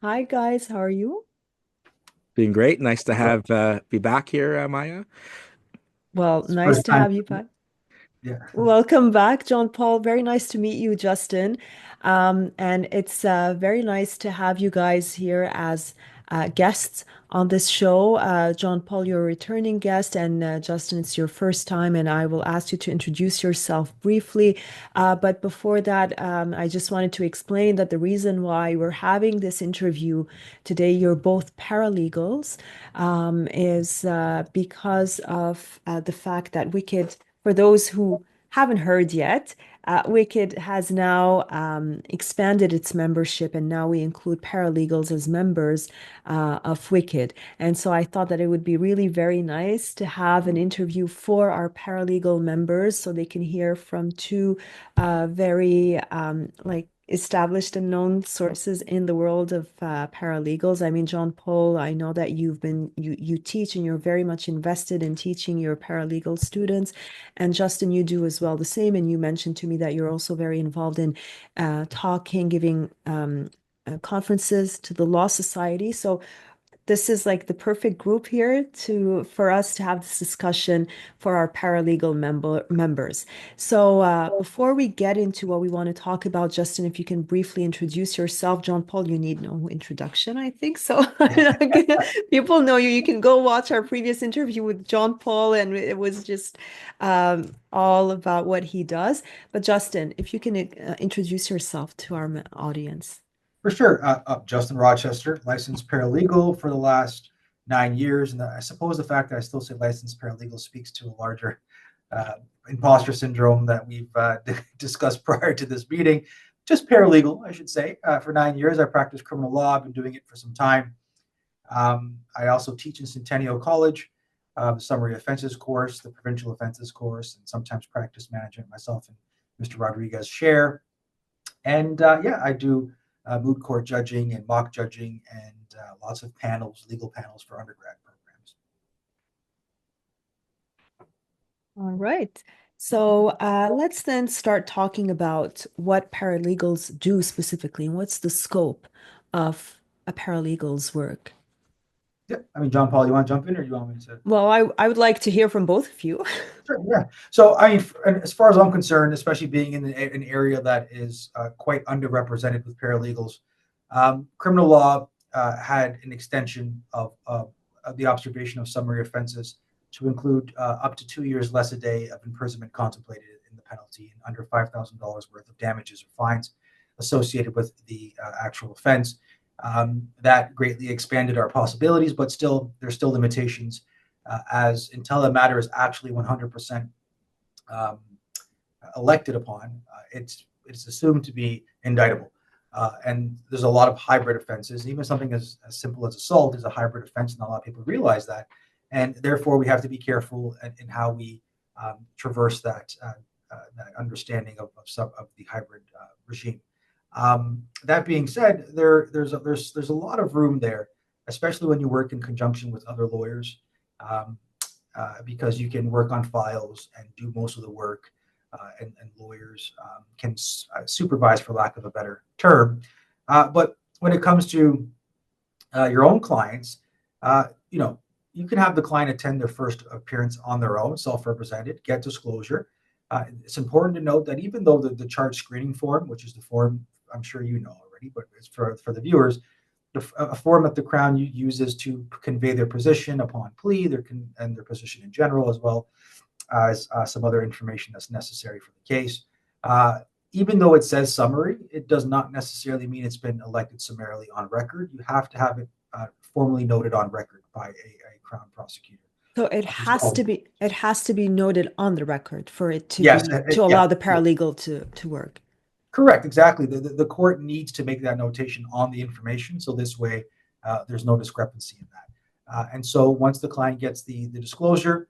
Hi guys, how are you? Doing great. Nice to have be back here, Maya. Well, It's the nice first to time. have you back. Yeah, Welcome back, John Paul. Very nice to meet you, Justin. And it's very nice to have you guys here as guests on this show. John Paul, you're a returning guest, and Justin, it's your first time, and I will ask you to introduce yourself briefly. But before that, I just wanted to explain that the reason why we're having this interview today, you're both paralegals, is because of the fact that WiCCD, for those who haven't heard yet, WiCCD has now expanded its membership, and now we include paralegals as members of WiCCD. And so I thought that it would be really very nice to have an interview for our paralegal members so they can hear from two very like established and known sources in the world of paralegals. I mean, John Paul, I know that you teach and you're very much invested in teaching your paralegal students. And Justin, you do as well the same. And you mentioned to me that you're also very involved in talking, giving conferences to the Law Society. So this is like the perfect group here to for us to have this discussion for our paralegal members. So before we get into what we want to talk about, Justin, if you can briefly introduce yourself. John Paul, you need no introduction, I think. So people know you. You can go watch our previous interview with John Paul, and it was just all about what he does. But Justin, if you can introduce yourself to our audience. for sure. Justin Rochester, licensed paralegal for the last 9 years, and I suppose the fact that I still say licensed paralegal speaks to a larger uh, imposter syndrome that we've discussed prior to this meeting. Just paralegal, I should say. For 9 years, I practiced criminal law. I've been doing it for some time. I also teach in Centennial College, the summary offenses course, the provincial offenses course, and sometimes practice management myself and Mr. Rodrigues share. And yeah, I do moot court judging and mock judging and lots of panels, legal panels for undergrad programs. All right. So let's then start talking about what paralegals do specifically and what's the scope of a paralegal's work. Yeah, I mean, John Paul, you want to jump in or you want me to? Well, I would like to hear from both of you. Sure, yeah. So, I mean, as far as I'm concerned, especially being in an area that is quite underrepresented with paralegals, criminal law had an extension of the observation of summary offenses to include up to 2 years less a day of imprisonment contemplated in the penalty and under $5,000 worth of damages or fines associated with the actual offense. That greatly expanded our possibilities, but still, there's still limitations as until a matter is actually 100% um, elected upon, it's assumed to be indictable. And there's a lot of hybrid offenses. Even something as simple as assault is a hybrid offense, and a lot of people realize that. And therefore, we have to be careful in how we traverse that understanding of the hybrid regime. That being said, there's a lot of room there, especially when you work in conjunction with other lawyers, um, because you can work on files and do most of the work, and lawyers can supervise, for lack of a better term. But when it comes to your own clients, you know, you can have the client attend their first appearance on their own, self-represented, get disclosure. It's important to note that even though the charge screening form, which is the form I'm sure you know already, but it's for the viewers, a form that the Crown uses to convey their position upon plea, and their position in general, as well as some other information that's necessary for the case. Uh, Even though it says summary, it does not necessarily mean it's been elected summarily on record. You have to have it formally noted on record by a Crown prosecutor. So It's called, it has to be noted on the record for it to yes, be to yeah, allow the paralegal to work. correct, exactly. The court needs to make that notation on the information, so this way there's no discrepancy in that. And so once the client gets the disclosure,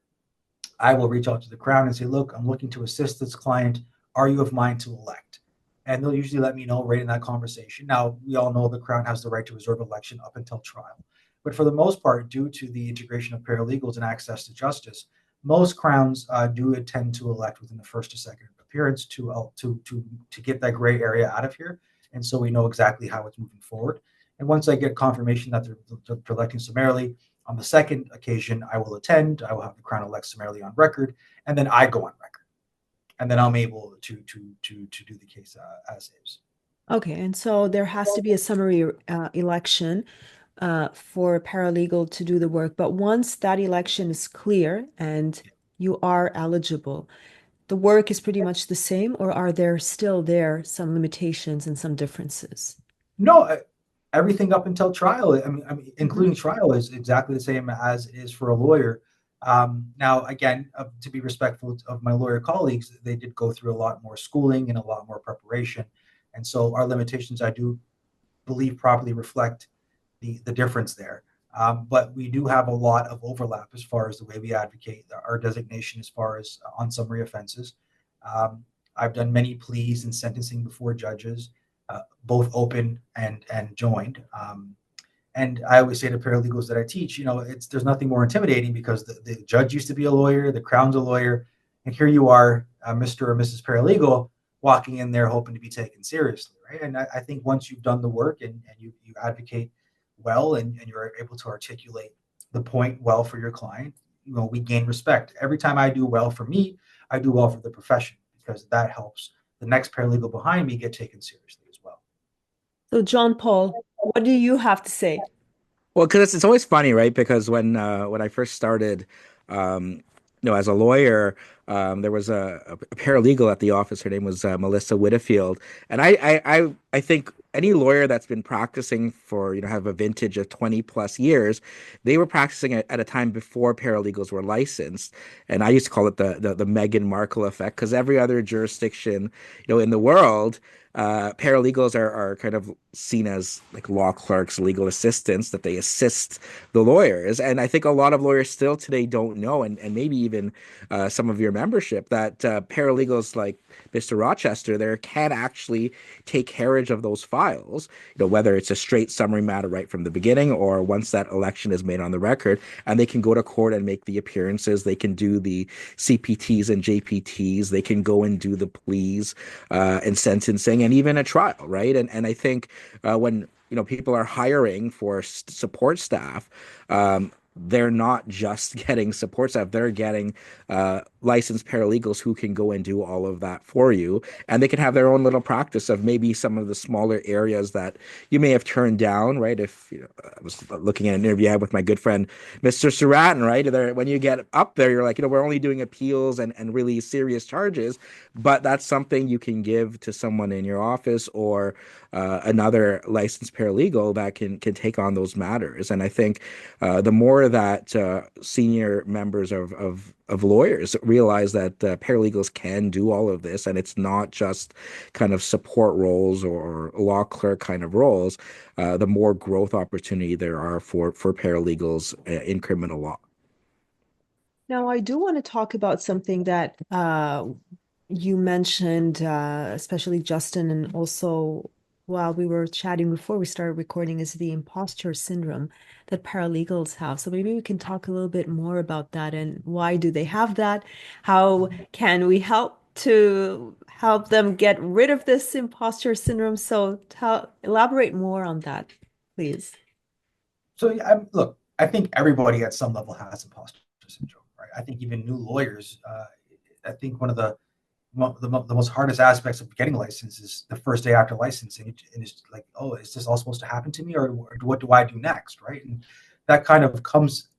I will reach out to the Crown and say, look, I'm looking to assist this client. Are you of mind to elect? And they'll usually let me know right in that conversation. Now, we all know the Crown has the right to reserve election up until trial. But for the most part, due to the integration of paralegals and access to justice, most Crowns do tend to elect within the first or second appearance to get that gray area out of here. And so we know exactly how it's moving forward. And once I get confirmation that they're electing summarily, on the second occasion, I will attend. I will have the Crown elect summarily on record, and then I go on record, and then I'm able to do the case as is. Okay, and so there has to be a summary election for a paralegal to do the work. But once that election is clear and you are eligible, the work is pretty much the same, or are there still some limitations and some differences? No, everything up until trial. Including Mhm. trial is exactly the same as is for a lawyer. Now, again, to be respectful of my lawyer colleagues, they did go through a lot more schooling and a lot more preparation, and so our limitations, I do believe, properly reflect the difference there. But we do have a lot of overlap as far as the way we advocate our designation as far as on summary offenses. I've done many pleas and sentencing before judges, both open and joined. And I always say to paralegals that I teach, there's nothing more intimidating because the judge used to be a lawyer, the Crown's a lawyer, and here you are, Mr. or Mrs. Paralegal, walking in there hoping to be taken seriously, right? And I think once you've done the work and you advocate well and you're able to articulate the point well for your client, we gain respect. Every time I do well for me, I do well for the profession because that helps the next paralegal behind me get taken seriously as well. So, John Paul, what do you have to say? Well, because it's always funny, right? Because when I first started, as a lawyer, there was a paralegal at the office. Her name was Melissa Whitfield, and I think any lawyer that's been practicing for have a vintage of 20 plus years, they were practicing at a time before paralegals were licensed, and I used to call it the Meghan Markle effect because every other jurisdiction, in the world. Paralegals are kind of seen as like law clerks, legal assistants, that they assist the lawyers. And I think a lot of lawyers still today don't know, and maybe even some of your membership, that paralegals like Mr. Rochester there can actually take carriage of those files, whether it's a straight summary matter right from the beginning or once that election is made on the record, and they can go to court and make the appearances. They can do the CPTs and JPTs. They can go and do the pleas and sentencing and even a trial, right? And I think when people are hiring for support staff, they're not just getting support staff, they're getting licensed paralegals who can go and do all of that for you. And they can have their own little practice of maybe some of the smaller areas that you may have turned down, right? If I was looking at an interview I had with my good friend, Mr. Suratin, right? There, when you get up there, you're like, we're only doing appeals and really serious charges, but that's something you can give to someone in your office or another licensed paralegal that can take on those matters. And I think the more that senior members of lawyers realize that paralegals can do all of this, and it's not just kind of support roles or law clerk kind of roles, the more growth opportunity there are for paralegals in criminal law. Now, I do want to talk about something that you mentioned, especially Justin, and also while we were chatting before we started recording, is the imposter syndrome that paralegals have. So maybe we can talk a little bit more about that and why do they have that? How can we help them get rid of this imposter syndrome? So elaborate more on that, please. So look, I think everybody at some level has imposter syndrome, right? I think even new lawyers. I think one of the most hardest aspects of getting licensed is the first day after licensing, and it's like, oh, is this all supposed to happen to me, or what do I do next, right? And that kind of comes,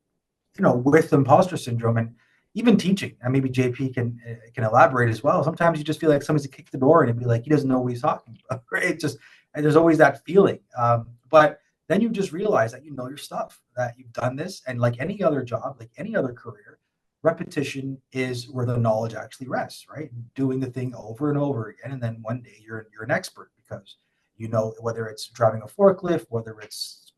with imposter syndrome, and even teaching. And maybe JP can elaborate as well. Sometimes you just feel like somebody's kicked the door and it'd be like he doesn't know what he's talking about, right? It just, and there's always that feeling. But then you just realize that you know your stuff, that you've done this, and like any other job, like any other career, repetition is where the knowledge actually rests, right? Doing the thing over and over again, and then one day you're an expert because whether it's driving a forklift, whether it's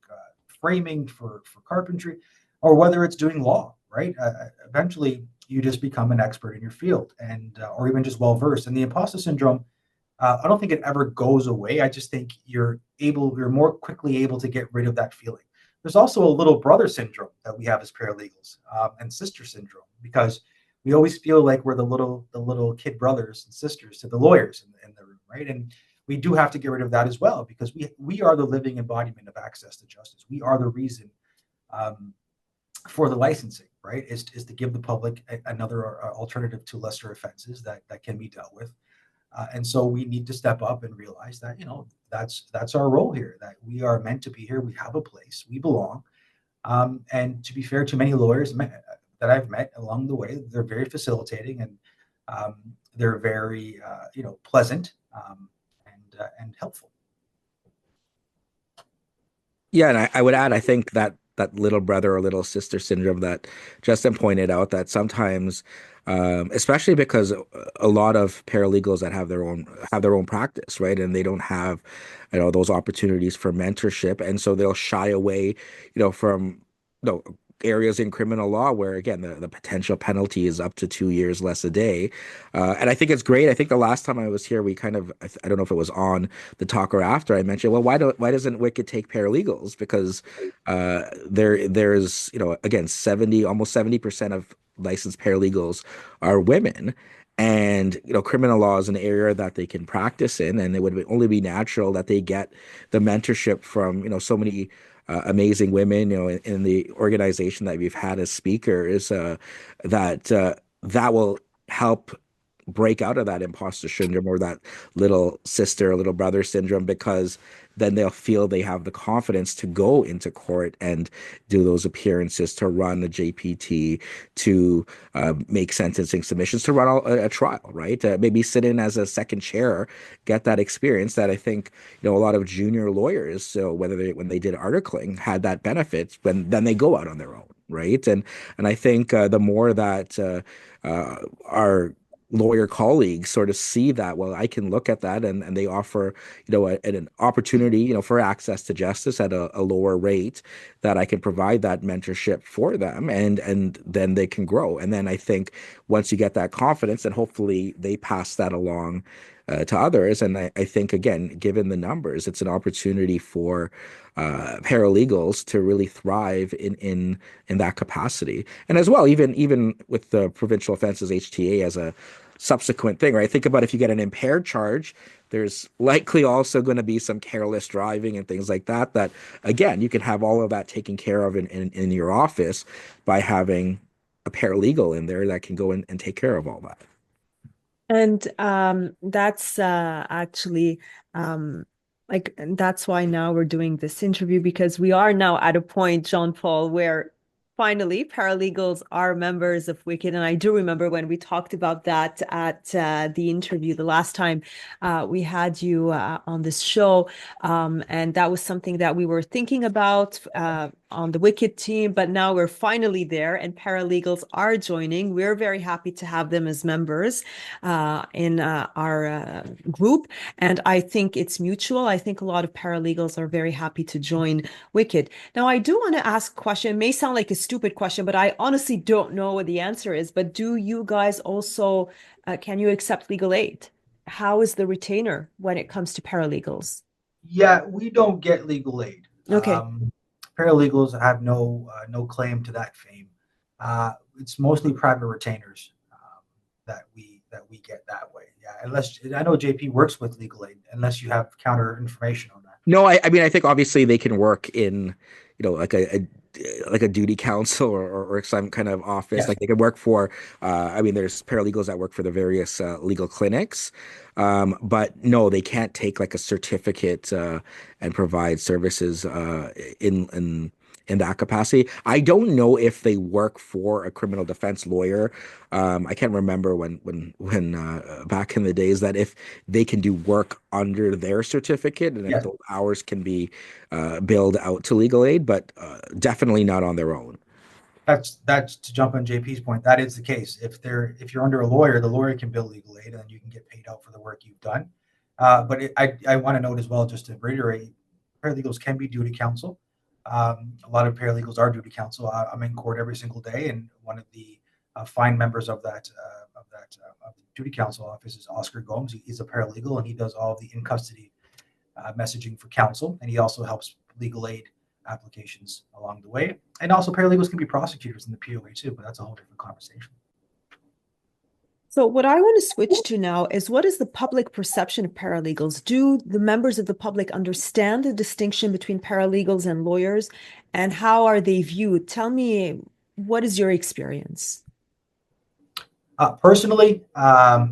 framing for carpentry, or whether it's doing law, right? Eventually, you just become an expert in your field, and or even just well versed. And the imposter syndrome, I don't think it ever goes away. I just think you're more quickly able to get rid of that feeling. There's also a little brother syndrome that we have as paralegals, and sister syndrome, because we always feel like we're the little kid brothers and sisters to the lawyers in the room, right? And we do have to get rid of that as well, because we are the living embodiment of access to justice. We are the reason for the licensing, right? Is to give the public another alternative to lesser offenses that can be dealt with. And so we need to step up and realize that, that's our role here, that we are meant to be here. We have a place, we belong. And to be fair to many lawyers that I've met along the way, they're very facilitating, and they're very, pleasant, and helpful. Yeah, and I would add, I think that little brother or little sister syndrome that Justin pointed out, that sometimes, especially because a lot of paralegals that have their own practice, right, and they don't have, those opportunities for mentorship, and so they'll shy away, from areas in criminal law where, again, the potential penalty is up to 2 years less a day. And I think it's great. I think the last time I was here, we kind of, I don't know if it was on the talk or after, I mentioned, well, why doesn't WiCCD take paralegals? Because there's, again, almost 70% of licensed paralegals are women. And, criminal law is an area that they can practice in, and it would only be natural that they get the mentorship from, so many amazing women, in the organization that we've had as speakers, that will help break out of that imposter syndrome or that little sister or little brother syndrome, because then they'll feel they have the confidence to go into court and do those appearances, to run a JPT, to make sentencing submissions, to run a trial, right? Maybe sit in as a second chair, get that experience that I think, a lot of junior lawyers, so when they did articling, had that benefit when then they go out on their own, right? And I think the more that our lawyer colleagues sort of see that, well, I can look at that, and they offer, an opportunity, for access to justice at a lower rate, that I can provide that mentorship for them, and then they can grow. And then I think once you get that confidence, then hopefully they pass that along to others. And I think, again, given the numbers, it's an opportunity for paralegals to really thrive in that capacity. And as well, even with the provincial offenses HTA as a subsequent thing, right? Think about if you get an impaired charge, there's likely also going to be some careless driving and things like that. That, again, you can have all of that taken care of in your office by having a paralegal in there that can go in and take care of all that. And that's actually that's why now we're doing this interview, because we are now at a point, Jean Paul, where finally paralegals are members of WiCCD. And I do remember when we talked about that at the interview the last time we had you on this show. And that was something that we were thinking about on the WiCCD team, but now we're finally there and paralegals are joining. We're very happy to have them as members in our group. And I think it's mutual. I think a lot of paralegals are very happy to join WiCCD. Now, I do want to ask a question. It may sound like a stupid question, but I honestly don't know what the answer is. But do you guys also, can you accept legal aid? How is the retainer when it comes to paralegals? Yeah, we don't get legal aid. Okay. Paralegals have no claim to that fame. It's mostly private retainers that we get that way. Yeah, unless I know JP works with legal aid, unless you have counter information on that. No, I mean, I think obviously they can work in, like a duty council or some kind of office. Yes. Like they can work for, I mean, there's paralegals that work for the various legal clinics. But no, they can't take like a certificate and provide services in that capacity. I don't know if they work for a criminal defense lawyer. I can't remember when back in the days that if they can do work under their certificate and if Yes. those hours can be billed out to legal aid, but definitely not on their own. That's to jump on JP's point. That is the case. If you're under a lawyer, the lawyer can bill legal aid, and then you can get paid out for the work you've done. But I want to note as well, just to reiterate, paralegals can be duty counsel. A lot of paralegals are duty counsel. I'm in court every single day, and one of the fine members of the duty counsel office is Oscar Gomes. He's a paralegal, and he does all of the in custody messaging for counsel, and he also helps legal aid applications along the way. And also paralegals can be prosecutors in the POA too, but that's a whole different conversation. So what I want to switch to now is what is the public perception of paralegals? Do the members of the public understand the distinction between paralegals and lawyers, and how are they viewed? Tell me, what is your experience? Personally,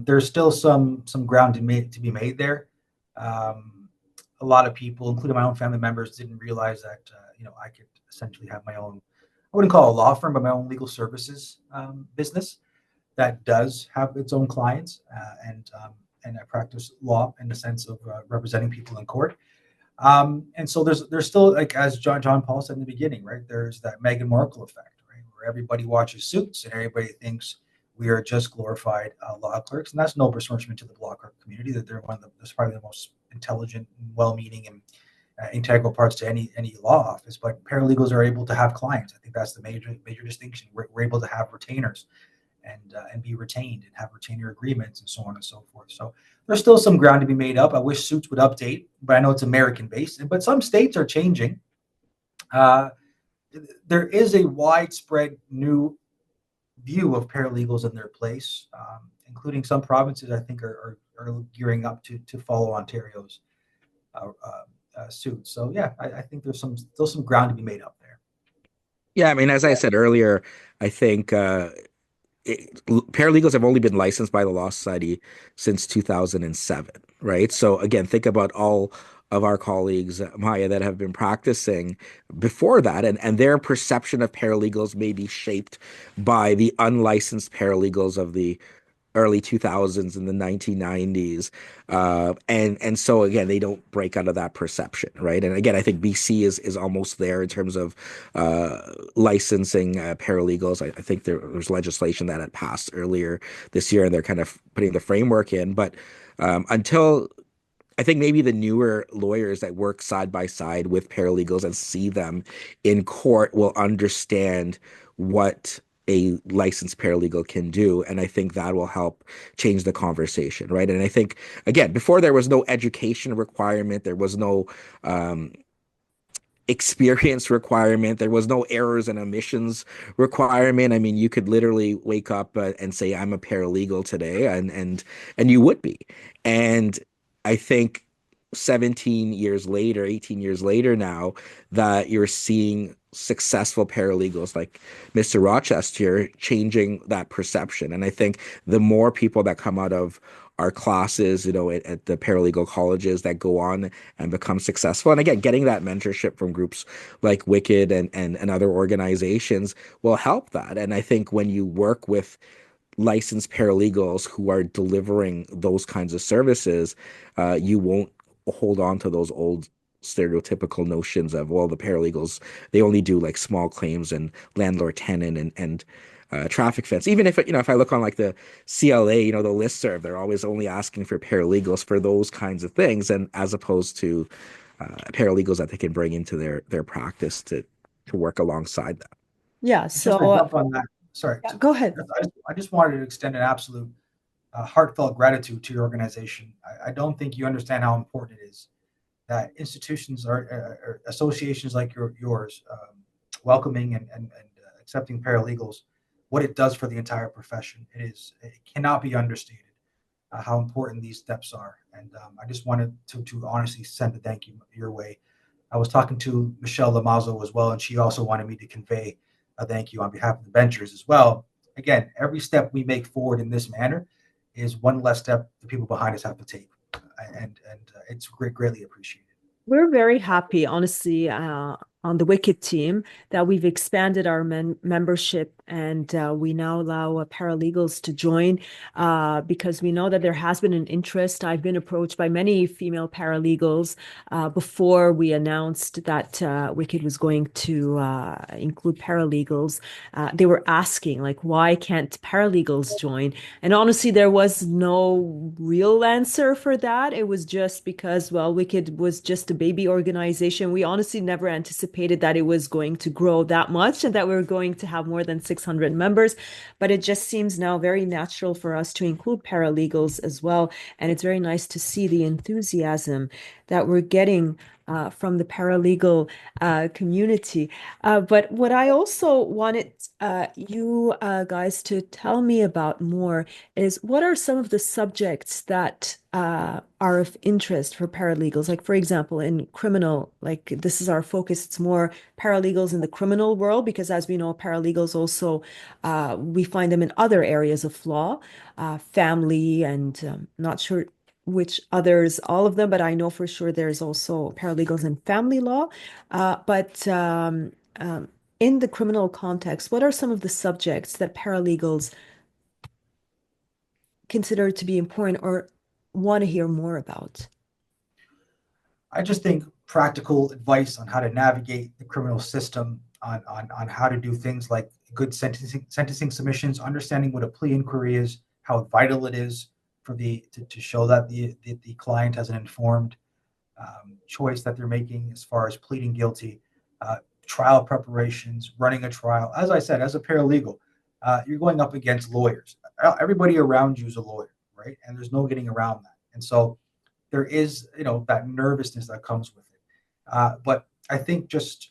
there's still some ground to be made there. Um, a lot of people, including my own family members, didn't realize that I could essentially have my own. I wouldn't call it a law firm, but my own legal services business that does have its own clients, and I practice law in the sense of representing people in court. And so there's still, like, as John Paul said in the beginning, right? There's that Meghan Markle effect, right, where everybody watches Suits and everybody thinks we are just glorified law clerks, and that's no besmirchment to the law clerk community. That they're that's probably the most intelligent, well-meaning, and integral parts to any law office. But paralegals are able to have clients. I think that's the major distinction. We're able to have retainers and be retained and have retainer agreements and so on and so forth. So there's still some ground to be made up. I wish Suits would update, but I know it's American based. But some states are changing. Uh, there is a widespread new view of paralegals in their place, including some provinces I think are gearing up to follow Ontario's suit. So yeah, I think there's still some ground to be made up there. Yeah, I mean, as I said earlier, I think paralegals have only been licensed by the Law Society since 2007, right? So again, think about all of our colleagues, Maya, that have been practicing before that, and their perception of paralegals may be shaped by the unlicensed paralegals of the early 2000s and the 1990s, and so again they don't break out of that perception, right? And again, I think BC is almost there in terms of licensing paralegals. I think there's legislation that had passed earlier this year, and they're kind of putting the framework in, but until I think maybe the newer lawyers that work side by side with paralegals and see them in court will understand what a licensed paralegal can do. And I think that will help change the conversation, right? And I think, again, before there was no education requirement, there was no experience requirement. There was no errors and omissions requirement. I mean, you could literally wake up and say, "I'm a paralegal today," and you would be. And I think 17 years later, 18 years later now, that you're seeing successful paralegals like Mr. Rochester changing that perception. And I think the more people that come out of our classes, at the paralegal colleges that go on and become successful. And again, getting that mentorship from groups like WiCCD and other organizations will help that. And I think when you work with licensed paralegals who are delivering those kinds of services, you won't hold on to those old stereotypical notions of, well, the paralegals, they only do like small claims and landlord tenant and traffic fence. Even if I look on like the CLA, the listserv, they're always only asking for paralegals for those kinds of things, and as opposed to paralegals that they can bring into their practice to work alongside that. Yeah, And just to so jump on that, sorry, yeah, go ahead. I just wanted to extend an absolute heartfelt gratitude to your organization. I don't think you understand how important it is that institutions or associations like yours welcoming and accepting paralegals, what it does for the entire profession. It cannot be understated how important these steps are. And I just wanted to honestly send a thank you your way. I was talking to Michelle Lamazo as well, and she also wanted me to convey a thank you on behalf of the benchers as well. Again, every step we make forward in this manner is one less step the people behind us have to take, and it's greatly appreciated. We're very happy, honestly, on the WiCCD team that we've expanded our membership, and we now allow paralegals to join because we know that there has been an interest. I've been approached by many female paralegals before we announced that WiCCD was going to include paralegals. They were asking, like, why can't paralegals join? And honestly, there was no real answer for that. It was just because, well, WiCCD was just a baby organization. We honestly never anticipated anticipated that it was going to grow that much and that we were going to have more than 600 members. But it just seems now very natural for us to include paralegals as well. And it's very nice to see the enthusiasm that we're getting from the paralegal community. But what I also wanted you guys to tell me about more is what are some of the subjects that are of interest for paralegals? Like, for example, in criminal, like this is our focus, it's more paralegals in the criminal world, because as we know, paralegals also, we find them in other areas of law, family, and not sure which others, all of them, but I know for sure there's also paralegals in family law. But in the criminal context, what are some of the subjects that paralegals consider to be important or want to hear more about? I just think practical advice on how to navigate the criminal system, on how to do things like good sentencing submissions, understanding what a plea inquiry is, how vital it is for to show that the client has an informed choice that they're making as far as pleading guilty, trial preparations, running a trial. As I said, as a paralegal, you're going up against lawyers. Everybody around you is a lawyer, right? And there's no getting around that. And so there is, that nervousness that comes with it. But I think just,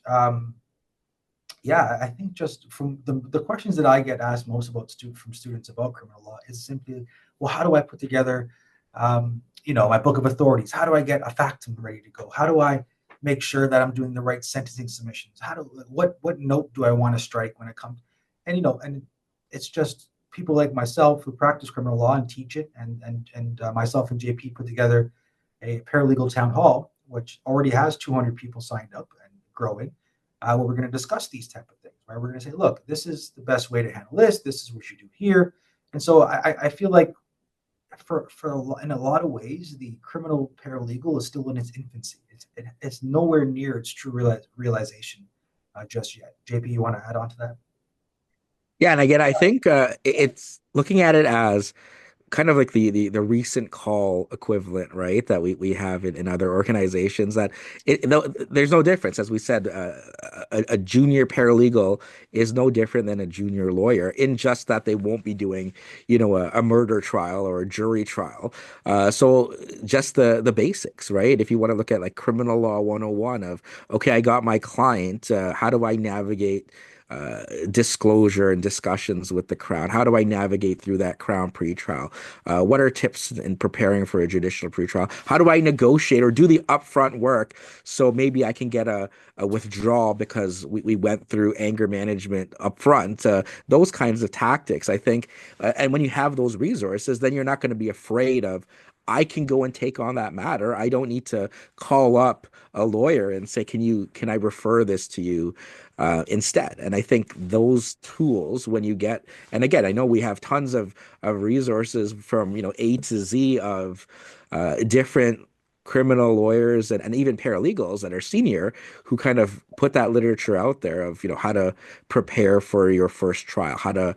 yeah, I think just from the questions that I get asked most from students about criminal law is simply, well, how do I put together, my book of authorities? How do I get a factum ready to go? How do I make sure that I'm doing the right sentencing submissions? What note do I want to strike when it comes? And it's just people like myself who practice criminal law and teach it, and myself and JP put together a paralegal town hall, which already has 200 people signed up and growing, where we're going to discuss these type of things. Right, we're going to say, look, this is the best way to handle this. This is what you do here. And so I feel like in a lot of ways, the criminal paralegal is still in its infancy. It's nowhere near its true realization just yet. JP, you want to add on to that? Yeah, and again, I think it's looking at it as kind of like the recent call equivalent, right? That we have in other organizations that there's no difference. As we said, a junior paralegal is no different than a junior lawyer in just that they won't be doing, a murder trial or a jury trial. So just the basics, right? If you want to look at like criminal law 101 of, okay, I got my client, how do I navigate disclosure and discussions with the Crown? How do I navigate through that Crown pretrial? What are tips in preparing for a judicial pretrial? How do I negotiate or do the upfront work so maybe I can get a withdrawal because we went through anger management upfront? Those kinds of tactics, I think. And when you have those resources, then you're not going to be afraid of, I can go and take on that matter. I don't need to call up a lawyer and say, can I refer this to you instead? And I think those tools, when you get, and again, I know we have tons of resources from, A to Z of different criminal lawyers and even paralegals that are senior who kind of put that literature out there of, how to prepare for your first trial, how to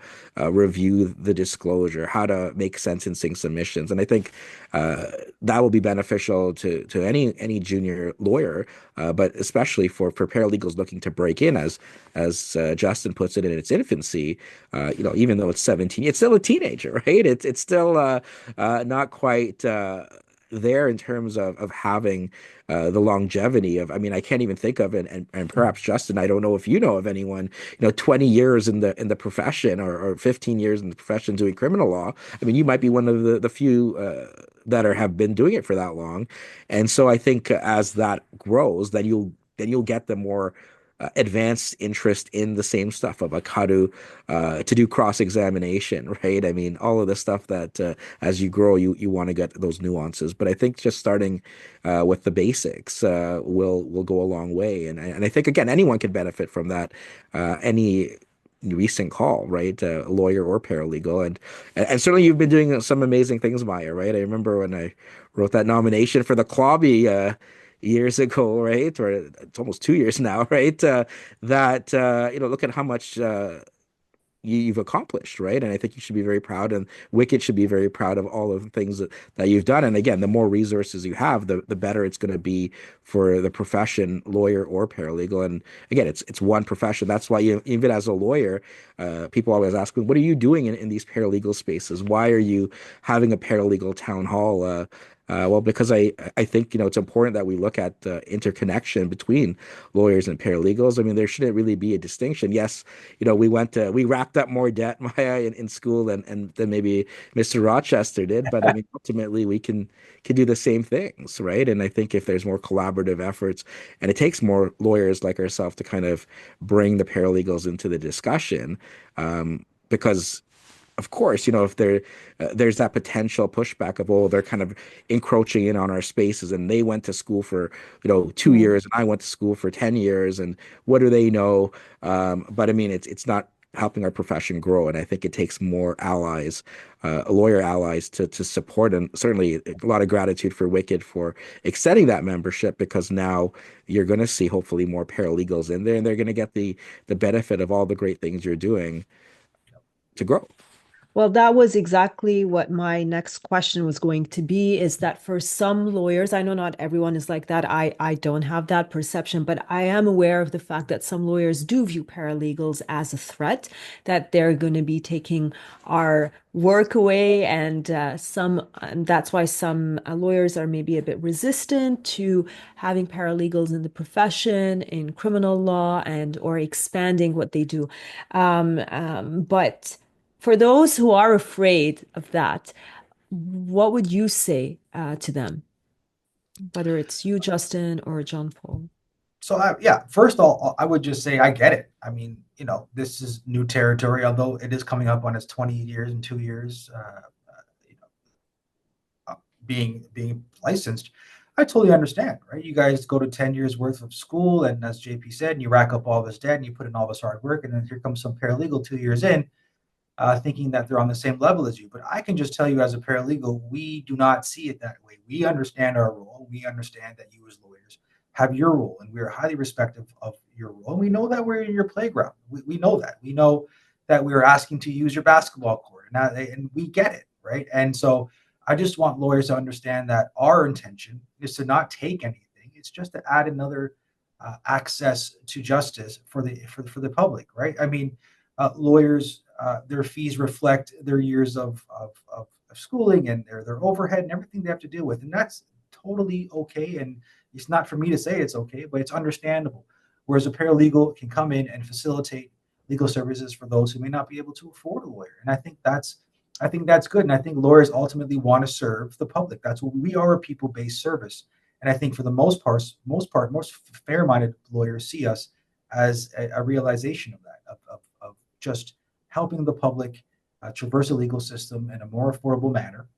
review the disclosure, how to make sentencing submissions. And I think that will be beneficial to any junior lawyer, but especially for paralegals looking to break in, as Justin puts it, in its infancy. Even though it's 17, it's still a teenager, right? It's still not quite there in terms of having the longevity of, I mean, I can't even think of it, and perhaps Justin, I don't know if you know of anyone, 20 years in the profession, or 15 years in the profession doing criminal law. I mean, you might be one of the few that have been doing it for that long. And so I think as that grows, then you'll get the more advanced interest in the same stuff of like how to do cross-examination, right? I mean, all of the stuff that as you grow, you want to get those nuances. But I think just starting with the basics will go a long way. And I think again, anyone can benefit from that. Any recent call, right? A lawyer or paralegal, and certainly you've been doing some amazing things, Maya, right? I remember when I wrote that nomination for the Clawby years ago, right? Or it's almost 2 years now, right? That look at how much you've accomplished, right? And I think you should be very proud, and Wicked should be very proud of all of the things that you've done. And again, the more resources you have, the better it's going to be for the profession, lawyer or paralegal. And again, it's one profession. That's why you, even as a lawyer, people always ask me, "What are you doing in these paralegal spaces? Why are you having a paralegal town hall?" Well, because I think it's important that we look at the interconnection between lawyers and paralegals. I mean, there shouldn't really be a distinction. Yes, we racked up more debt, Maya, in school than maybe Mr. Rochester did, but I mean, ultimately we can do the same things, right? And I think if there's more collaborative efforts, and it takes more lawyers like ourselves to kind of bring the paralegals into the discussion, because of course, if there's that potential pushback of, oh, they're kind of encroaching in on our spaces, and they went to school for, 2 years, and I went to school for 10 years, and what do they know? But I mean, it's not helping our profession grow, and I think it takes more allies, lawyer allies, to support, and certainly a lot of gratitude for Wicked for extending that membership, because now you're going to see hopefully more paralegals in there, and they're going to get the benefit of all the great things you're doing to grow. Well, that was exactly what my next question was going to be, is that for some lawyers, I know not everyone is like that. I don't have that perception, but I am aware of the fact that some lawyers do view paralegals as a threat, that they're going to be taking our work away, and that's why some lawyers are maybe a bit resistant to having paralegals in the profession, in criminal law, and or expanding what they do. But for those who are afraid of that, what would you say to them? Whether it's you, Justin, or John Paul? So yeah, first of all, I would just say I get it. I mean, this is new territory, although it is coming up on its 20 years in 2 years, you know, being licensed. I totally understand, right? You guys go to 10 years worth of school, and as JP said, and you rack up all this debt, and you put in all this hard work, and then here comes some paralegal 2 years in, thinking that they're on the same level as you. But I can just tell you, as a paralegal, we do not see it that way. We understand our role. We understand that you, as lawyers, have your role, and we are highly respectful of your role. And we know that we're in your playground. We know that. We know that we're asking to use your basketball court, and we get it, right? And so I just want lawyers to understand that our intention is to not take anything. It's just to add another access to justice for the public, right? I mean, lawyers, their fees reflect their years of schooling and their overhead and everything they have to deal with. And that's totally okay. And it's not for me to say it's okay, but it's understandable. Whereas a paralegal can come in and facilitate legal services for those who may not be able to afford a lawyer. And I think that's good. And I think lawyers ultimately want to serve the public. That's what we are, a people-based service. And I think for the most fair-minded lawyers see us as a realization of that, of just helping the public traverse the legal system in a more affordable manner.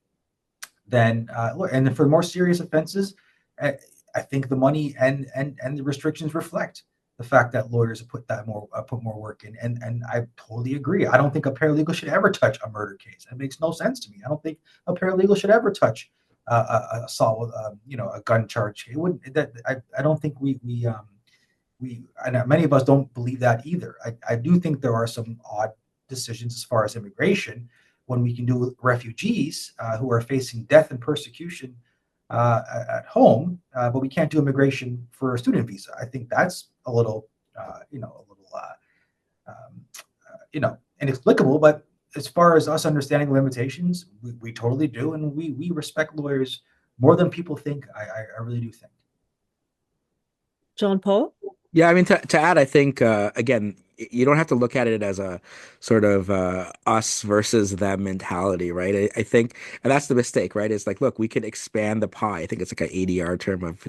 And for more serious offenses, uh, I think the money and the restrictions reflect the fact that lawyers have put more work in. And I totally agree. I don't think a paralegal should ever touch a murder case. It makes no sense to me. I don't think a paralegal should ever touch a assault, a gun charge. It wouldn't. I don't think we and many of us don't believe that either. I do think there are some odd decisions as far as immigration, when we can do refugees who are facing death and persecution at home, but we can't do immigration for a student visa. I think that's a little, inexplicable. But as far as us understanding limitations, we totally do, and we respect lawyers more than people think. I really do think. John Paul? Yeah, I mean, to add, I think again, you don't have to look at it as a sort of us versus them mentality, right? I think, and that's the mistake, right? It's like, look, we can expand the pie. I think it's like an ADR term of,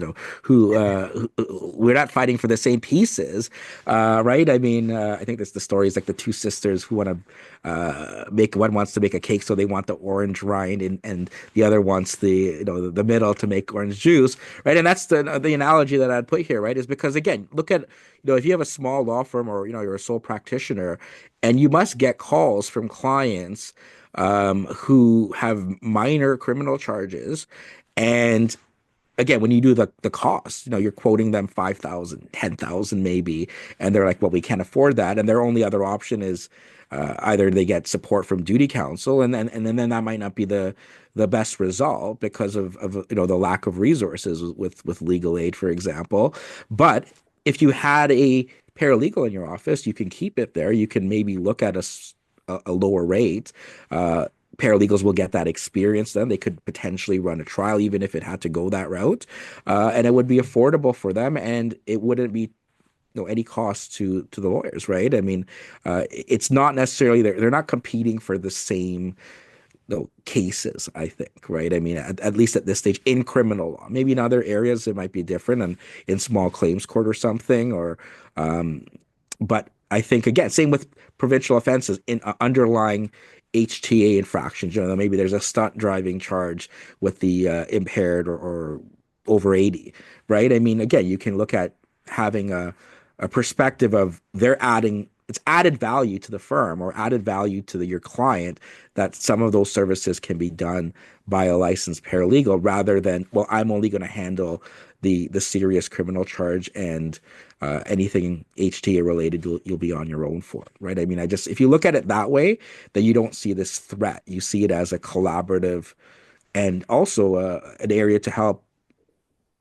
we're not fighting for the same pieces, right? I mean, I think that's the story is like the two sisters who want to make one wants to make a cake, so they want the orange rind, and the other wants the middle to make orange juice, right? And that's the analogy that I'd put here, right? Is because again, look at if you have a small law firm, or you're a sole practitioner, and you must get calls from clients who have minor criminal charges, and again, when you do the cost, you're quoting them 5,000, 10,000 maybe, and they're like, well, we can't afford that, and their only other option is either they get support from duty counsel, and then that might not be the best result because of the lack of resources with legal aid, for example. But if you had a paralegal in your office, you can keep it there. You can maybe look at a lower rate. Paralegals will get that experience then. They could potentially run a trial, even if it had to go that route. And it would be affordable for them, and it wouldn't be any cost to the lawyers, right? I mean, it's not necessarily they're not competing for the same cases, I think, right? I mean, at least at this stage in criminal law. Maybe in other areas it might be different, and in small claims court or something, or um, but I think again, same with provincial offenses in underlying HTA infractions. Maybe there's a stunt driving charge with the impaired or over 80, right? I mean, again, you can look at having a perspective of they're adding it's added value to the firm or added value to your client that some of those services can be done by a licensed paralegal rather than, well, I'm only going to handle the serious criminal charge and anything HTA related you'll be on your own for, right? I mean, if you look at it that way, then you don't see this threat. You see it as a collaborative and also an area to help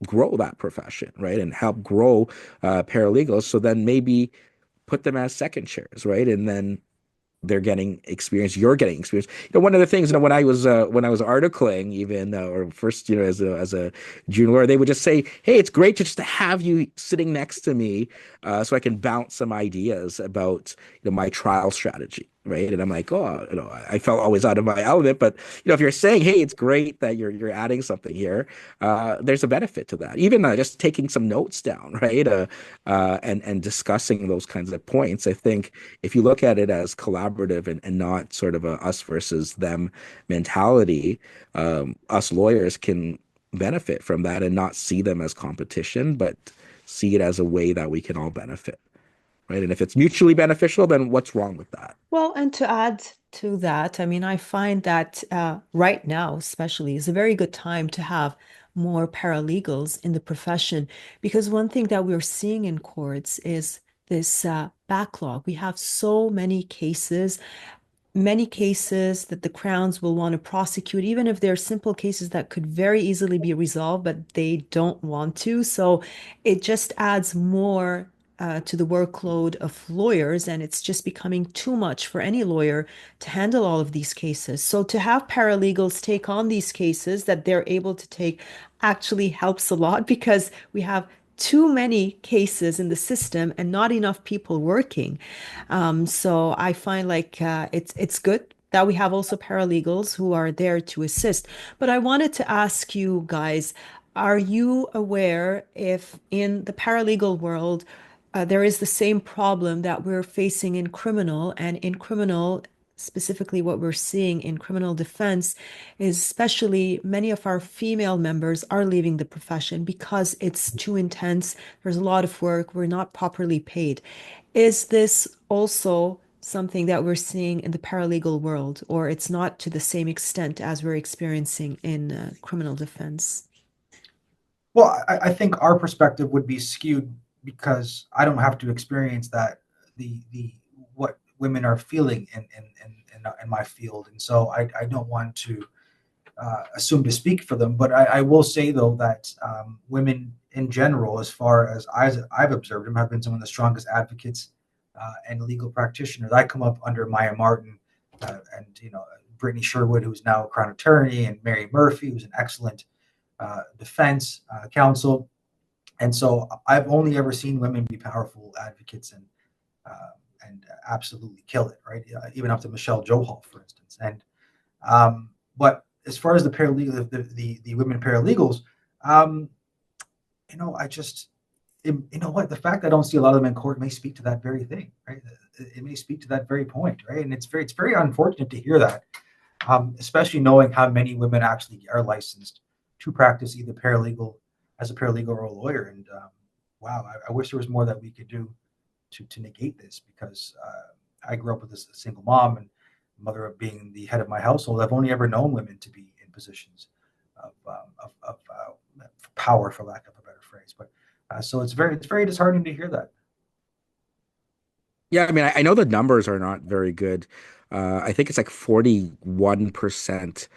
grow that profession, right? And help grow paralegals. So then maybe put them as second chairs, right? And then they're getting experience, you're getting experience. One of the things, when I was articling even or first, as a junior lawyer, they would just say, hey, it's great to just to have you sitting next to me so I can bounce some ideas about my trial strategy, right? And I'm like, oh, I felt always out of my element, but if you're saying, hey, it's great that you're adding something here, there's a benefit to that. Even just taking some notes down, right? And discussing those kinds of points. I think if you look at it as collaborative and not sort of a us versus them mentality, us lawyers can benefit from that and not see them as competition, but see it as a way that we can all benefit, right? And if it's mutually beneficial, then what's wrong with that? Well, and to add to that, I mean, I find that right now, especially, is a very good time to have more paralegals in the profession because one thing that we're seeing in courts is this backlog. We have so many cases that the crowns will want to prosecute, even if they're simple cases that could very easily be resolved, but they don't want to. So it just adds more to the workload of lawyers, and it's just becoming too much for any lawyer to handle all of these cases. So to have paralegals take on these cases that they're able to take actually helps a lot because we have too many cases in the system and not enough people working. So I find like it's good that we have also paralegals who are there to assist. But I wanted to ask you guys, are you aware if in the paralegal world there is the same problem that we're facing in criminal and in criminal? Specifically, what we're seeing in criminal defense is especially many of our female members are leaving the profession because it's too intense. There's a lot of work. We're not properly paid. Is this also something that we're seeing in the paralegal world, or it's not to the same extent as we're experiencing in criminal defense? Well, I think our perspective would be skewed because I don't have to experience that the what women are feeling in my field, and so I don't want to assume to speak for them. But I will say though that women in general, as far as I've observed them, have been some of the strongest advocates and legal practitioners. I come up under Maya Martin and Brittany Sherwood, who's now a Crown Attorney, and Mary Murphy, who's an excellent defense counsel. And so I've only ever seen women be powerful advocates and absolutely kill it, right? Even up to Michelle Johal, for instance. And but as far as the paralegal, the women paralegals, um, I just, what, the fact that I don't see a lot of them in court may speak to that very thing, right? It may speak to that very point, right? And it's very unfortunate to hear that, especially knowing how many women actually are licensed to practice either paralegal as a paralegal or a lawyer. And wow, I wish there was more that we could do to negate this because I grew up with a single mom and mother of being the head of my household. I've only ever known women to be in positions of power, for lack of a better phrase. But so it's very disheartening to hear that. Yeah, I mean, I know the numbers are not very good. I think it's like 41%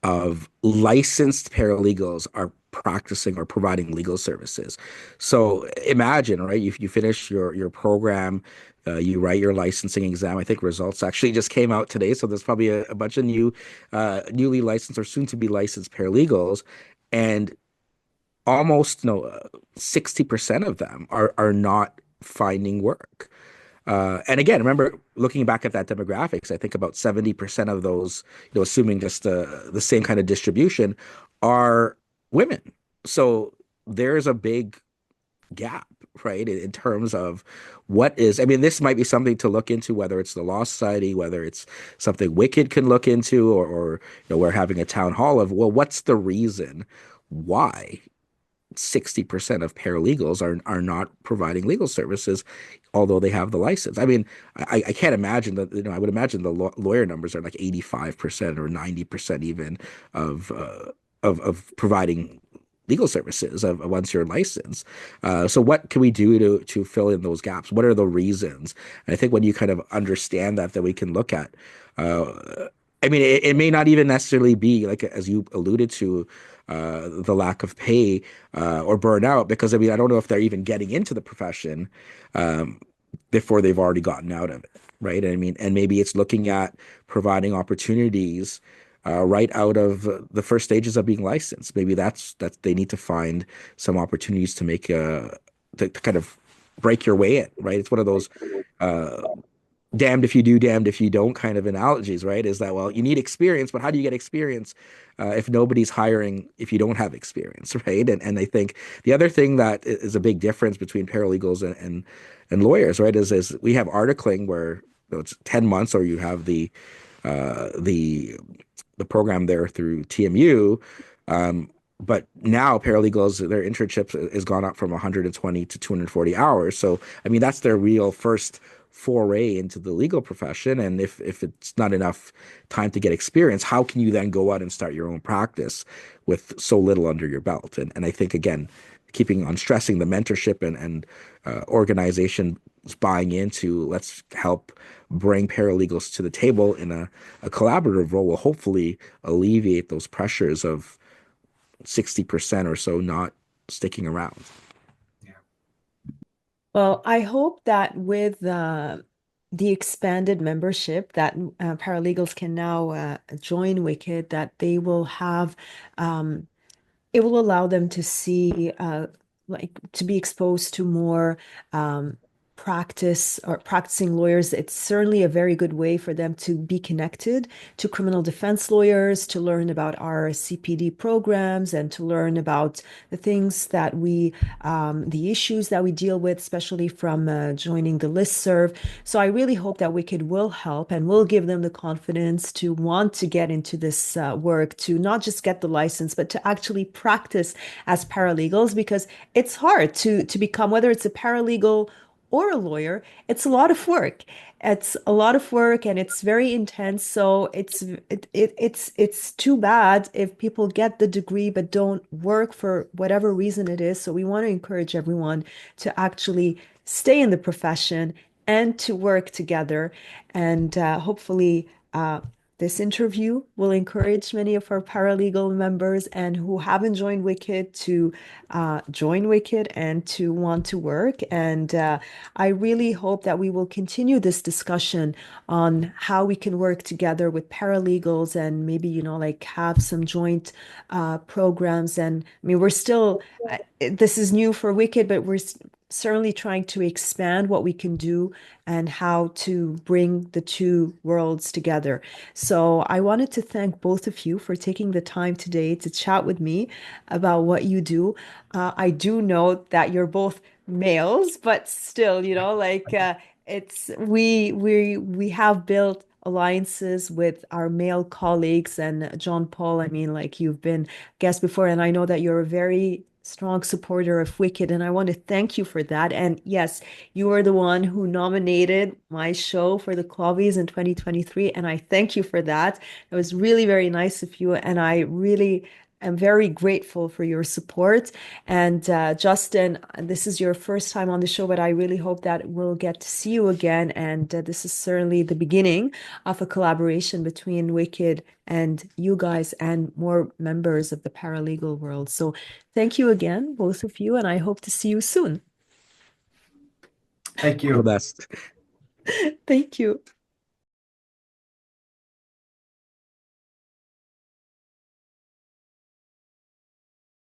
of licensed paralegals are practicing or providing legal services. So imagine, right? You finish your program, you write your licensing exam. I think results actually just came out today, so there's probably a bunch of newly licensed or soon to be licensed paralegals, and almost no 60% of them are not finding work. And again, remember looking back at that demographics, I think about 70% of those, assuming just the same kind of distribution, are women. So there's a big gap, right, in terms of what is, I mean, this might be something to look into, whether it's the Law Society, whether it's something WiCCD can look into, or we're having a town hall of, well, what's the reason why 60% of paralegals are not providing legal services, although they have the license. I mean, I can't imagine that, I would imagine the lawyer numbers are like 85% or 90% even of providing legal services of once you're licensed. So what can we do to fill in those gaps? What are the reasons? And I think when you kind of understand that, we can look at I mean, it may not even necessarily be like, as you alluded to, the lack of pay or burnout, because I mean, I don't know if they're even getting into the profession um, before they've already gotten out of it, right? I mean, and maybe it's looking at providing opportunities right out of the first stages of being licensed. Maybe that's they need to find some opportunities to make to kind of break your way in, right? It's one of those uh, damned if you do, damned if you don't kind of analogies, right? Is that, well, you need experience, but how do you get experience if nobody's hiring if you don't have experience, right? And I think the other thing that is a big difference between paralegals and lawyers, right, is we have articling where it's 10 months, or you have uh, the the program there through TMU. But now paralegals, their internships has gone up from 120 to 240 hours. So, I mean, that's their real first foray into the legal profession. And if it's not enough time to get experience, how can you then go out and start your own practice with so little under your belt? And I think, again, keeping on stressing the mentorship and organizations buying into, let's help bring paralegals to the table in a collaborative role, will hopefully alleviate those pressures of 60% or so not sticking around. Yeah. Well, I hope that with the expanded membership that paralegals can now join WiCCD, that they will have um, it will allow them to see, like, to be exposed to more um, practice or practicing lawyers. It's certainly a very good way for them to be connected to criminal defense lawyers, to learn about our CPD programs, and to learn about the things that the issues that we deal with, especially from joining the listserv. So I really hope that WiCCD will help and will give them the confidence to want to get into this work, to not just get the license, but to actually practice as paralegals, because it's hard to become, whether it's a paralegal or a lawyer, it's a lot of work. It's a lot of work and it's very intense. So it's too bad if people get the degree but don't work for whatever reason it is. So we want to encourage everyone to actually stay in the profession and to work together. And hopefully, this interview will encourage many of our paralegal members and who haven't joined WiCCD to join WiCCD and to want to work. And I really hope that we will continue this discussion on how we can work together with paralegals and maybe, like have some joint programs. And I mean, we're still, this is new for WiCCD, but we're certainly trying to expand what we can do and how to bring the two worlds together. So I wanted to thank both of you for taking the time today to chat with me about what you do. I do know that you're both males, but still, like it's we have built alliances with our male colleagues, and John Paul, I mean, like, you've been guest before, and I know that you're a very strong supporter of WiCCD, and I want to thank you for that. And yes, you were the one who nominated my show for the Clovies in 2023, and I thank you for that. It was really very nice of you, and I really am very grateful for your support. And Justin, this is your first time on the show, but I really hope that we'll get to see you again. And this is certainly the beginning of a collaboration between Wicked and you guys and more members of the paralegal world. So thank you again, both of you, and I hope to see you soon. Thank All the you. best. Thank you.